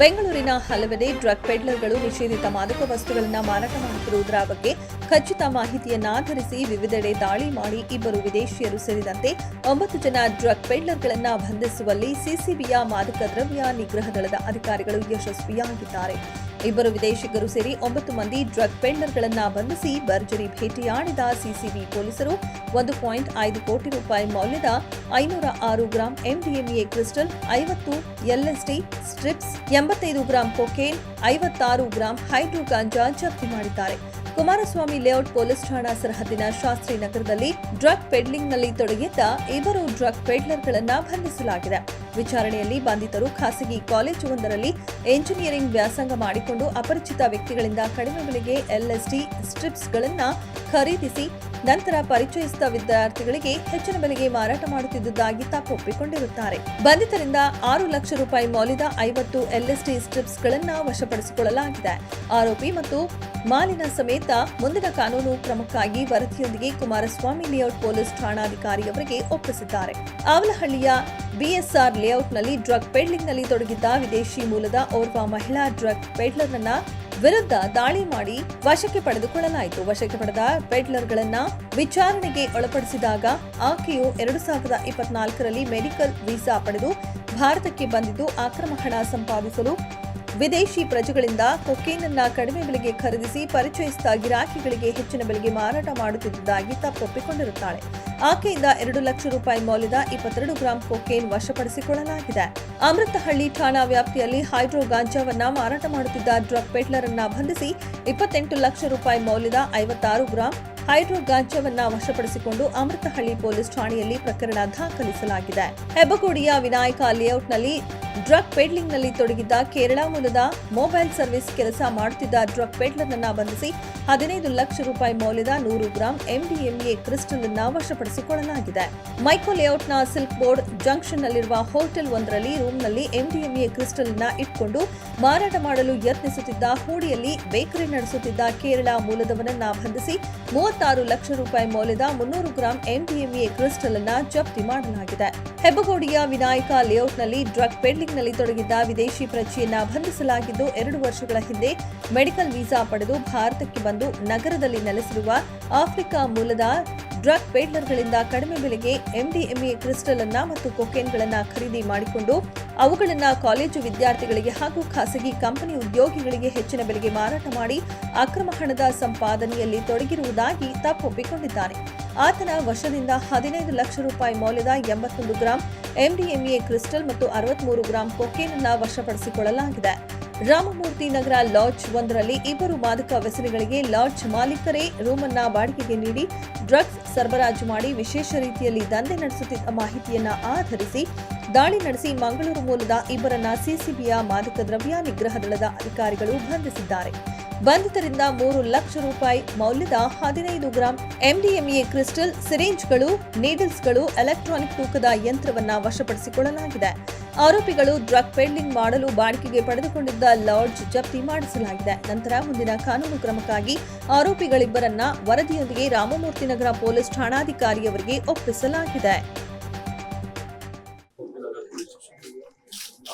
ಬೆಂಗಳೂರಿನ ಹಲವೆಡೆ ಡ್ರಗ್ ಪೆಡ್ಲರ್ಗಳು ನಿಷೇಧಿತ ಮಾದಕ ವಸ್ತುಗಳನ್ನು ಮಾರಾಟ ಮಾಡುತ್ತಿರುವುದರ ಬಗ್ಗೆ ಖಚಿತ ಮಾಹಿತಿಯನ್ನಾಧರಿಸಿ ವಿವಿಧೆಡೆ ದಾಳಿ ಮಾಡಿ ಇಬ್ಬರು ವಿದೇಶಿಯರು ಸೇರಿದಂತೆ 9 ಜನ ಡ್ರಗ್ ಪೆಡ್ಲರ್ಗಳನ್ನು ಬಂಧಿಸುವಲ್ಲಿ ಸಿಸಿಬಿಯ ಮಾದಕ ದ್ರವ್ಯ ನಿಗ್ರಹ ದಳದ ಅಧಿಕಾರಿಗಳು ಯಶಸ್ವಿಯಾಗಿದ್ದಾರೆ. ಇಬ್ಬರು ವಿದೇಶಿಗರು ಸೇರಿ 9 ಮಂದಿ ಡ್ರಗ್ ಪೆಡ್ಲರ್ಗಳನ್ನು ಬಂಧಿಸಿ ಭರ್ಜರಿ ಭೇಟಿಯಾಡಿದ ಸಿಸಿಬಿ ಪೊಲೀಸರು 1.5 ಕೋಟಿ ರೂಪಾಯಿ ಮೌಲ್ಯದ 506 gram MDMA crystal, 50 LSD strips, 85 gram cocaine, 56 gram hydro ganja ಜಪ್ತಿ ಮಾಡಿದ್ದಾರೆ. ಕುಮಾರಸ್ವಾಮಿ ಲೇಔಟ್ ಪೊಲೀಸ್ ಠಾಣಾ ಸರಹದ್ದಿನ ಶಾಸ್ತ್ರಿ ನಗರದಲ್ಲಿ ಡ್ರಗ್ ಪೆಡ್ಲಿಂಗ್ನಲ್ಲಿ ತೊಡಗಿದ್ದ ಇಬ್ಬರು ಡ್ರಗ್ ಪೆಡ್ಲರ್ಗಳನ್ನು ಬಂಧಿಸಲಾಗಿದೆ. ವಿಚಾರಣೆಯಲ್ಲಿ ಬಂಧಿತರು ಖಾಸಗಿ ಕಾಲೇಜೊಂದರಲ್ಲಿ ಎಂಜಿನಿಯರಿಂಗ್ ವ್ಯಾಸಂಗ ಮಾಡಿಕೊಂಡು ಅಪರಿಚಿತ ವ್ಯಕ್ತಿಗಳಿಂದ ಕಡಿಮೆ ಬೆಲೆಗೆ ಎಲ್ಎಸ್ಡಿ ಸ್ಟ್ರಿಪ್ಸ್ಗಳನ್ನು ಖರೀದಿಸಿ ನಂತರ ಪರಿಚಯಿಸಿದ ವಿದ್ಯಾರ್ಥಿಗಳಿಗೆ ಹೆಚ್ಚಿನ ಬೆಲೆಗೆ ಮಾರಾಟ ಮಾಡುತ್ತಿದ್ದುದಾಗಿ ತಪ್ಪೊಪ್ಪಿಕೊಂಡಿರುತ್ತಾರೆ. ಬಂಧಿತರಿಂದ 6 ಲಕ್ಷ ರೂಪಾಯಿ ಮೌಲ್ಯದ 50 ಎಲ್ಎಸ್ಡಿ ಸ್ಟ್ರಿಪ್ಸ್ಗಳನ್ನು ವಶಪಡಿಸಿಕೊಳ್ಳಲಾಗಿದೆ. ಆರೋಪಿ ಮತ್ತು ಮಾಲಿನ ಸಮೇತ ಮುಂದಿನ ಕಾನೂನು ಕ್ರಮಕ್ಕಾಗಿ ವರದಿಯೊಂದಿಗೆ ಕುಮಾರಸ್ವಾಮಿ ಲೇಔಟ್ ಪೊಲೀಸ್ ಠಾಣಾಧಿಕಾರಿಯವರಿಗೆ ಒಪ್ಪಿಸಿದ್ದಾರೆ. ಆವಲಹಳ್ಳಿಯ ಬಿಎಸ್ಆರ್ ಲೇಔಟ್ನಲ್ಲಿ ಡ್ರಗ್ ಪೆಡ್ಲಿಂಗ್ನಲ್ಲಿ ತೊಡಗಿದ್ದ ವಿದೇಶಿ ಮೂಲದ ಓರ್ವ ಮಹಿಳಾ ಡ್ರಗ್ ಪೆಡ್ಲರ್ನ ವಿರುದ್ಧ ದಾಳಿ ಮಾಡಿ ವಶಕ್ಕೆ ಪಡೆದುಕೊಳ್ಳಲಾಯಿತು. ವಶಕ್ಕೆ ಪಡೆದ ಪೆಡ್ಲರ್ಗಳನ್ನ ವಿಚಾರಣೆಗೆ ಒಳಪಡಿಸಿದಾಗ ಆಕೆಯು 2024ರಲ್ಲಿ ಮೆಡಿಕಲ್ ವೀಸಾ ಪಡೆದು ಭಾರತಕ್ಕೆ ಬಂದಿದ್ದು ಅಕ್ರಮ ಹಣ ಸಂಪಾದಿಸಲು ವಿದೇಶಿ ಪ್ರಜೆಗಳಿಂದ ಕೊಕೇನ್ ಅನ್ನ ಕಡಿಮೆ ಬೆಲೆಗೆ ಖರೀದಿಸಿ ಪರಿಚಯಿಸಿದ ಗಿರಾಕಿಗಳಿಗೆ ಹೆಚ್ಚಿನ ಬೆಲೆಗೆ ಮಾರಾಟ ಮಾಡುತ್ತಿದ್ದುದಾಗಿ ತಪ್ಪೊಪ್ಪಿಕೊಂಡಿರುತ್ತಾಳೆ. ಆಕೆಯಿಂದ 2 ಲಕ್ಷ ರೂಪಾಯಿ ಮೌಲ್ಯದ 22 ಗ್ರಾಂ ಕೊಕೇನ್ ವಶಪಡಿಸಿಕೊಳ್ಳಲಾಗಿದೆ. ಅಮೃತಹಳ್ಳಿ ಠಾಣಾ ವ್ಯಾಪ್ತಿಯಲ್ಲಿ ಹೈಡ್ರೋ ಗಾಂಜಾವನ್ನ ಮಾರಾಟ ಮಾಡುತ್ತಿದ್ದ ಡ್ರಗ್ ಪೆಡ್ಲರ್ ಅನ್ನ ಬಂಧಿಸಿ 28 ಲಕ್ಷ ರೂಪಾಯಿ ಮೌಲ್ಯದ 56 ಗ್ರಾಂ ಹೈಡ್ರೋ ಗಾಂಜಾವನ್ನ ವಶಪಡಿಸಿಕೊಂಡು ಅಮೃತಹಳ್ಳಿ ಪೊಲೀಸ್ ಠಾಣೆಯಲ್ಲಿ ಪ್ರಕರಣ ದಾಖಲಿಸಲಾಗಿದೆ. ಹೆಬ್ಬಗೋಡಿಯ ವಿನಾಯಕ ಲೇಔಟ್ನಲ್ಲಿ ಡ್ರಗ್ ಪೆಡ್ಲಿಂಗ್ನಲ್ಲಿ ತೊಡಗಿದ್ದ ಕೇರಳ ಮೂಲದ ಮೊಬೈಲ್ ಸರ್ವಿಸ್ ಕೆಲಸ ಮಾಡುತ್ತಿದ್ದ ಡ್ರಗ್ ಪೆಡ್ಲರ್ನನ್ನ ಬಂಧಿಸಿ 15 ಲಕ್ಷ ರೂಪಾಯಿ ಮೌಲ್ಯದ 100 ಗ್ರಾಂ ಎಂಡಿಎಂಎ ಕ್ರಿಸ್ಟಲ್ ಅನ್ನ ವಶಪಡಿಸಿಕೊಳ್ಳಲಾಗಿದೆ. ಮೈಕೋ ಲೇಔಟ್ನ ಸಿಲ್ಕ್ ಬೋರ್ಡ್ ಜಂಕ್ಷನ್ನಲ್ಲಿರುವ ಹೋಟೆಲ್ ಒಂದರಲ್ಲಿ ರೂಮ್ನಲ್ಲಿ ಎಂಡಿಎಂಎ ಕ್ರಿಸ್ಟಲ್ ಅನ್ನ ಇಟ್ಕೊಂಡು ಮಾರಾಟ ಮಾಡಲು ಯತ್ನಿಸುತ್ತಿದ್ದ ಹೂಡಿಯಲ್ಲಿ ಬೇಕರಿ ನಡೆಸುತ್ತಿದ್ದ ಕೇರಳ ಮೂಲದವನನ್ನ ಬಂಧಿಸಿ 36 ಲಕ್ಷ ರೂಪಾಯಿ ಮೌಲ್ಯದ 300 ಗ್ರಾಂ ಎಂಡಿಎಂಎ ಕ್ರಿಸ್ಟಲ್ ಅನ್ನ ಜಪ್ತಿ ಮಾಡಲಾಗಿದೆ. ಹೆಬ್ಬಗೋಡಿಯ ವಿನಾಯಕ ಲೇಔಟ್ನಲ್ಲಿ ಡ್ರಗ್ ಪೆಡ್ಲಿಂಗ್ನಲ್ಲಿ ತೊಡಗಿದ್ದ ವಿದೇಶಿ ಪ್ರಜೆಯನ್ನ ಬಂಧಿಸಲಾಗಿದ್ದು 2 ವರ್ಷಗಳ ಹಿಂದೆ ಮೆಡಿಕಲ್ ವೀಸಾ ಪಡೆದು ಭಾರತಕ್ಕೆ ಬಂದು ನಗರದಲ್ಲಿ ನೆಲೆಸಿರುವ ಆಫ್ರಿಕಾ ಮೂಲದ ಡ್ರಗ್ ಪೆಡ್ಲರ್ಗಳಿಂದ ಕಡಿಮೆ ಬೆಲೆಗೆ ಎಂಡಿಎಂಎ ಕ್ರಿಸ್ಟಲ್ ಅನ್ನ ಮತ್ತು ಕೊಕೇನ್ಗಳನ್ನು ಖರೀದಿ ಮಾಡಿಕೊಂಡು ಅವುಗಳನ್ನು ಕಾಲೇಜು ವಿದ್ಯಾರ್ಥಿಗಳಿಗೆ ಹಾಗೂ ಖಾಸಗಿ ಕಂಪನಿ ಉದ್ಯೋಗಿಗಳಿಗೆ ಹೆಚ್ಚಿನ ಬೆಲೆಗೆ ಮಾರಾಟ ಮಾಡಿ ಅಕ್ರಮ ಹಣದ ಸಂಪಾದನೆಯಲ್ಲಿ ತೊಡಗಿರುವುದಾಗಿ ತಪ್ಪೊಪ್ಪಿಕೊಂಡಿದ್ದಾನೆ. ಆತನ ವಶದಿಂದ 15 ಲಕ್ಷ ರೂಪಾಯಿ ಮೌಲ್ಯದ 81 ಗ್ರಾಂ ಎಂಡಿಎಂಎ ಕ್ರಿಸ್ಟಲ್ ಮತ್ತು 63 ಗ್ರಾಂ ಕೊಕೇನ್ ಅನ್ನು ವಶಪಡಿಸಿಕೊಳ್ಳಲಾಗಿದೆ. ರಾಮಮೂರ್ತಿ ನಗರ ಲಾಡ್ಜ್ ಒಂದರಲ್ಲಿ ಇಬ್ಬರು ಮಾದಕ ವ್ಯಸನಿಗಳಿಗೆ ಲಾಡ್ಜ್ ಮಾಲೀಕರೇ ರೂಮ್ ಅನ್ನ ಬಾಡಿಗೆಗೆ ನೀಡಿ ಡ್ರಗ್ಸ್ ಸರಬರಾಜು ಮಾಡಿ ವಿಶೇಷ ರೀತಿಯಲ್ಲಿ ದಂಧೆ ನಡೆಸುತ್ತಿದ್ದ ಮಾಹಿತಿಯನ್ನ ಆಧರಿಸಿ ದಾಳಿ ನಡೆಸಿ ಮಂಗಳೂರು ಮೂಲದ ಇಬ್ಬರನ್ನ ಸಿಸಿಬಿಯ ಮಾದಕ ದ್ರವ್ಯ ನಿಗ್ರಹ ದಳದ ಅಧಿಕಾರಿಗಳು ಬಂಧಿಸಿದ್ದಾರೆ. ಬಂಧಿತರಿಂದ 3 ಲಕ್ಷ ರೂಪಾಯಿ ಮೌಲ್ಯದ 15 ಗ್ರಾಂ ಎಂಡಿಎಂಎ ಕ್ರಿಸ್ಟಲ್, ಸಿರಿಂಜ್ಗಳು, ನೀಡಲ್ಸ್ಗಳು, ಎಲೆಕ್ಟ್ರಾನಿಕ್ ತೂಕದ ಯಂತ್ರವನ್ನ ವಶಪಡಿಸಿಕೊಳ್ಳಲಾಗಿದೆ. ಆರೋಪಿಗಳು ಡ್ರಗ್ ಪೆಡ್ಲಿಂಗ್ ಮಾಡಲು ಬಾಡಿಗೆಗೆ ಪಡೆದುಕೊಂಡಿದ್ದ ಲಾಡ್ಜ್ ಜಪ್ತಿ ಮಾಡಿಸಲಾಗಿದೆ. ನಂತರ ಮುಂದಿನ ಕಾನೂನು ಕ್ರಮಕ್ಕಾಗಿ ಆರೋಪಿಗಳಿಬ್ಬರನ್ನ ವರದಿಯೊಂದಿಗೆ ರಾಮಮೂರ್ತಿ ನಗರ ಪೊಲೀಸ್ ಠಾಣಾಧಿಕಾರಿಯವರಿಗೆ ಒಪ್ಪಿಸಲಾಗಿದೆ.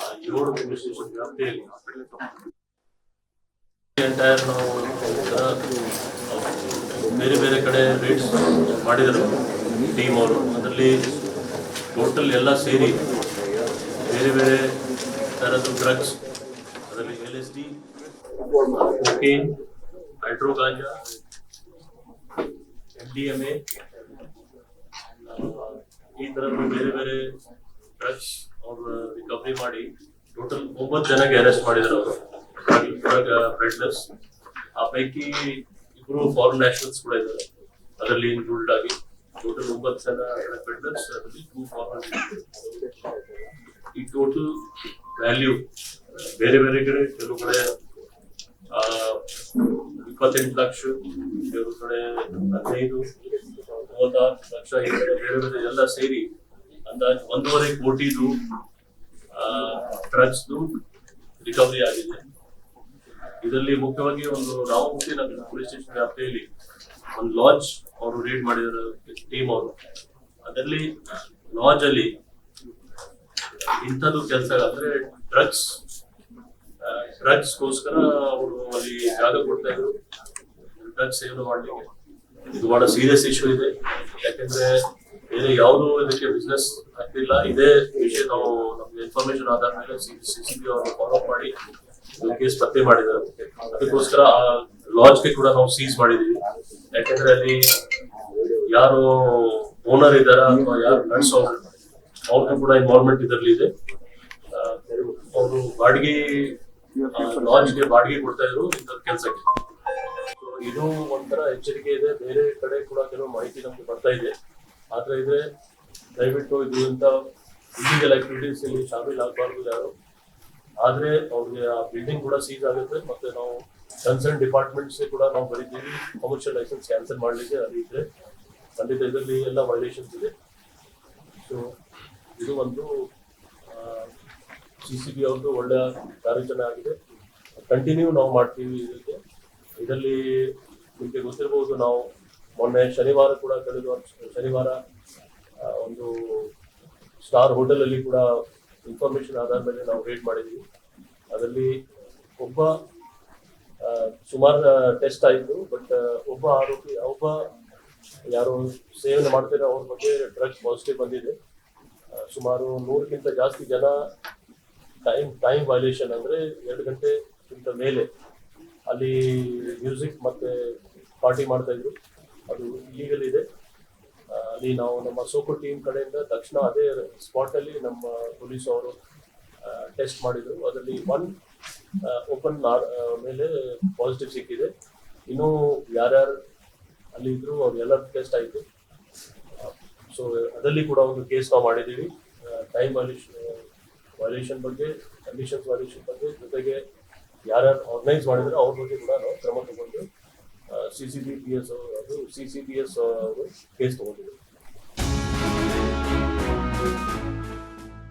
ಎಂಟೈರ್ ನಾವು ಬೇರೆ ಬೇರೆ ಕಡೆ ರೇಟ್ಸ್ ಮಾಡಿದರು ಟೀಮ್ ಅವರು. ಅದರಲ್ಲಿ ಟೋಟಲ್ ಎಲ್ಲ ಸೇರಿ ಬೇರೆ ಬೇರೆ ಥರದ್ದು ಡ್ರಗ್ಸ್, ಅದರಲ್ಲಿ LSD, ಕೊಕೇನ್, ಹೈಡ್ರೋ ಗಾಂಜಾ, MDMA, ಈ ಥರದ್ದು ಬೇರೆ ಬೇರೆ ಡ್ರಗ್ಸ್ ಅವರು ರಿಕವರಿ ಮಾಡಿ ಟೋಟಲ್ 9 ಜನಕ್ಕೆ ಅರೆಸ್ಟ್ ಮಾಡಿದ್ರು ಅವರು ಡ್ರಗ್ ಪೆಡ್ಲರ್ಸ್. ಆ ಪೈಕಿ 2 ಫಾರಿನ್ ನ್ಯಾಷನಲ್ಸ್ ಕೂಡ ಇದ್ದಾರೆ ಅದರಲ್ಲಿ ಇನ್ಕ್ಲೂಡ್ ಆಗಿ. ಟೋಟಲ್ 9 ಜನ ಡ್ರಗ್ ಪೆಡ್ಲರ್ಸ್, ಅದರಲ್ಲಿ 2 ಫಾರಿನ್. ಈ ಟೋಟಲ್ ವ್ಯಾಲ್ಯೂ ಬೇರೆ ಬೇರೆ ಕಡೆ, ಕೆಲವು ಕಡೆ 28 ಲಕ್ಷ, ಕೆಲವು ಕಡೆ 15, 36 ಲಕ್ಷ, ಬೇರೆ ಬೇರೆ ಎಲ್ಲ ಸೇರಿ ಅಂದಾಜು 1.5 ಕೋಟಿದು ಡ್ರಗ್ಸ್ದು ರಿಕವರಿ ಆಗಿದೆ. ಇದರಲ್ಲಿ ಮುಖ್ಯವಾಗಿ ಒಂದು ರಾಮಮೂರ್ತಿ ನಗರ ಪೊಲೀಸ್ ಸ್ಟೇಷನ್ ವ್ಯಾಪ್ತಿಯಲ್ಲಿ ಒಂದು ಲಾಡ್ಜ್ ಅವರು ರೇಡ್ ಮಾಡಿದ ಟೀಮ್ ಅವರು. ಅದರಲ್ಲಿ ಲಾಡ್ಜ್ ಅಲ್ಲಿ ಇಂಥದ್ದು ಕೆಲಸ ಅಂದ್ರೆ ಡ್ರಗ್ಸ್ ಡ್ರಗ್ಸ್ಗೋಸ್ಕರ ಅವರು ಅಲ್ಲಿ ಜಾಗ ಕೊಡ್ತಾ ಇದ್ರು ಡ್ರಗ್ಸ್ ಸೇವನೆ ಮಾಡ್ಲಿಕ್ಕೆ. ಇದು ಬಹಳ ಸೀರಿಯಸ್ ಇಶ್ಯೂ ಇದೆ. ಯಾಕಂದ್ರೆ ಬೇರೆ ಯಾವುದು ಇದಕ್ಕೆ ಬಿಸ್ನೆಸ್ ಆಗ್ತಿಲ್ಲ. ಇದೇ ವಿಷಯ ನಾವು ನಮ್ಗೆ ಇನ್ಫಾರ್ಮೇಶನ್ ಆಧಾರ ಮೇಲೆ CCB ಅವರು ಫಾಲೋ ಮಾಡಿ ಕೇಸ್ ಪತ್ತೆ ಮಾಡಿದ್ದಾರೆ. ಅದಕ್ಕೋಸ್ಕರ ಆ ಲಾಡ್ಜ್ಗೆ ಕೂಡ ನಾವು ಸೀಸ್ ಮಾಡಿದೀವಿ. ಯಾಕಂದ್ರೆ ಅಲ್ಲಿ ಯಾರು ಓನರ್ ಇದ್ದಾರ ಅಥವಾ ಯಾರು ನಡೆಸೋರು ಅವ್ರದ್ದು ಕೂಡ ಇನ್ವಾಲ್ವ್ಮೆಂಟ್ ಇದರಲ್ಲಿ ಇದೆ. ಅವರು ಬಾಡಿಗೆ ಲಾಡ್ಜ್ಗೆ ಬಾಡಿಗೆ ಕೊಡ್ತಾ ಇದ್ರು ಕೆಲಸಕ್ಕೆ. ಇದು ಒಂಥರ ಎಚ್ಚರಿಕೆ ಇದೆ. ಬೇರೆ ಕಡೆ ಕೂಡ ಕೆಲವು ಮಾಹಿತಿ ನಮ್ಗೆ ಬರ್ತಾ ಇದೆ. ಆದ್ರೆ ಇದ್ರೆ ದಯವಿಟ್ಟು ಇದು ಇಂಥ ಇಲ್ಲಿಗಲ್ ಆಕ್ಟಿವಿಟೀಸ್ ಇಲ್ಲಿ ಶಾಮೀಲ್ ಆಗಬಾರ್ದು ಯಾರು. ಆದ್ರೆ ಅವ್ರಿಗೆ ಆ ಬಿಲ್ಡಿಂಗ್ ಕೂಡ ಸೀಸ್ ಆಗುತ್ತೆ. ಮತ್ತೆ ನಾವು ಕನ್ಸರ್ನ್ ಡಿಪಾರ್ಟ್ಮೆಂಟ್ಸ್ ಕೂಡ ನಾವು ಬರೀತೀವಿ ಕಮರ್ಷಿಯಲ್ ಲೈಸೆನ್ಸ್ ಕ್ಯಾನ್ಸಲ್ ಮಾಡ್ಲಿಕ್ಕೆ. ಅದು ಇದ್ರೆ ಖಂಡಿತ ಇದರಲ್ಲಿ ಎಲ್ಲ ವೈಲೇಷನ್ಸ್ ಇದೆ. ಸೊ ಇದು ಒಂದು CCB ಅವ್ರದ್ದು ಒಳ್ಳೆಯ ಕಾರ್ಯಾಚರಣೆ ಆಗಿದೆ. ಕಂಟಿನ್ಯೂ ನಾವು ಮಾಡ್ತೀವಿ ಇದಕ್ಕೆ. ಇದರಲ್ಲಿ ನಿಮಗೆ ಗೊತ್ತಿರಬಹುದು, ನಾವು ಮೊನ್ನೆ ಶನಿವಾರ ಕೂಡ ಕಳೆದ ಶನಿವಾರ ಒಂದು ಸ್ಟಾರ್ ಹೋಟೆಲ್ ಅಲ್ಲಿ ಕೂಡ ಇನ್ಫಾರ್ಮೇಶನ್ ಆಧಾರ ಮೇಲೆ ನಾವು ರೇಡ್ ಮಾಡಿದ್ವಿ. ಅದರಲ್ಲಿ ಸುಮಾರು ಟೆಸ್ಟ್ ಆಯಿತು. ಬಟ್ ಒಬ್ಬ ಆರೋಪಿ ಯಾರು ಸೇವನೆ ಮಾಡ್ತಾರೆ ಅವ್ರ ಬಗ್ಗೆ ಡ್ರಗ್ಸ್ ಪಾಸಿಟಿವ್ ಬಂದಿದೆ. ಸುಮಾರು 100ಕ್ಕಿಂತ ಜಾಸ್ತಿ ಜನ ಟೈಮ್ ವೈಲೇಷನ್ ಅಂದ್ರೆ 2 ಗಂಟೆಗಿಂತ ಮೇಲೆ ಅಲ್ಲಿ ಮ್ಯೂಸಿಕ್ ಮತ್ತೆ ಪಾರ್ಟಿ ಮಾಡ್ತಾ ಇದ್ರು. ಅದು ಇಲೀಗಲ್ ಇದೆ. ಅಲ್ಲಿ ನಾವು ನಮ್ಮ ಸೋಕೋ ಟೀಮ್ ಕಡೆಯಿಂದ ತಕ್ಷಣ ಅದೇ ಸ್ಪಾಟ್ ಅಲ್ಲಿ ನಮ್ಮ ಪೊಲೀಸ್ ಅವರು ಟೆಸ್ಟ್ ಮಾಡಿದ್ರು. ಅದರಲ್ಲಿ 1 ಓಪನ್ ಮೇಲೆ ಪಾಸಿಟಿವ್ ಸಿಕ್ಕಿದೆ. ಇನ್ನು ಯಾರ್ಯಾರು ಅಲ್ಲಿ ಇದ್ರು ಅವ್ರಿಗೆಲ್ಲ ಟೆಸ್ಟ್ ಆಯಿತು. ಸೊ ಅದರಲ್ಲಿ ಕೂಡ ಒಂದು ಕೇಸ್ ನಾವು ಮಾಡಿದ್ದೀವಿ. ಟೈಮ್ ವೈಲೇಷನ್ ಬಗ್ಗೆ, ಕಂಡೀಷನ್ಸ್ ವೈಲೇಷನ್ ಬಗ್ಗೆ, ಜೊತೆಗೆ ಯಾರ್ಯಾರು ಆರ್ಗನೈಸ್ ಮಾಡಿದ್ರೆ ಅವ್ರ ಬಗ್ಗೆ ಕೂಡ ನಾವು ಕ್ರಮ ತಗೊಂಡು CCBS ಅವರು ಕೇಸ್ ತಗೊಂಡಿದ್ದೀವಿ.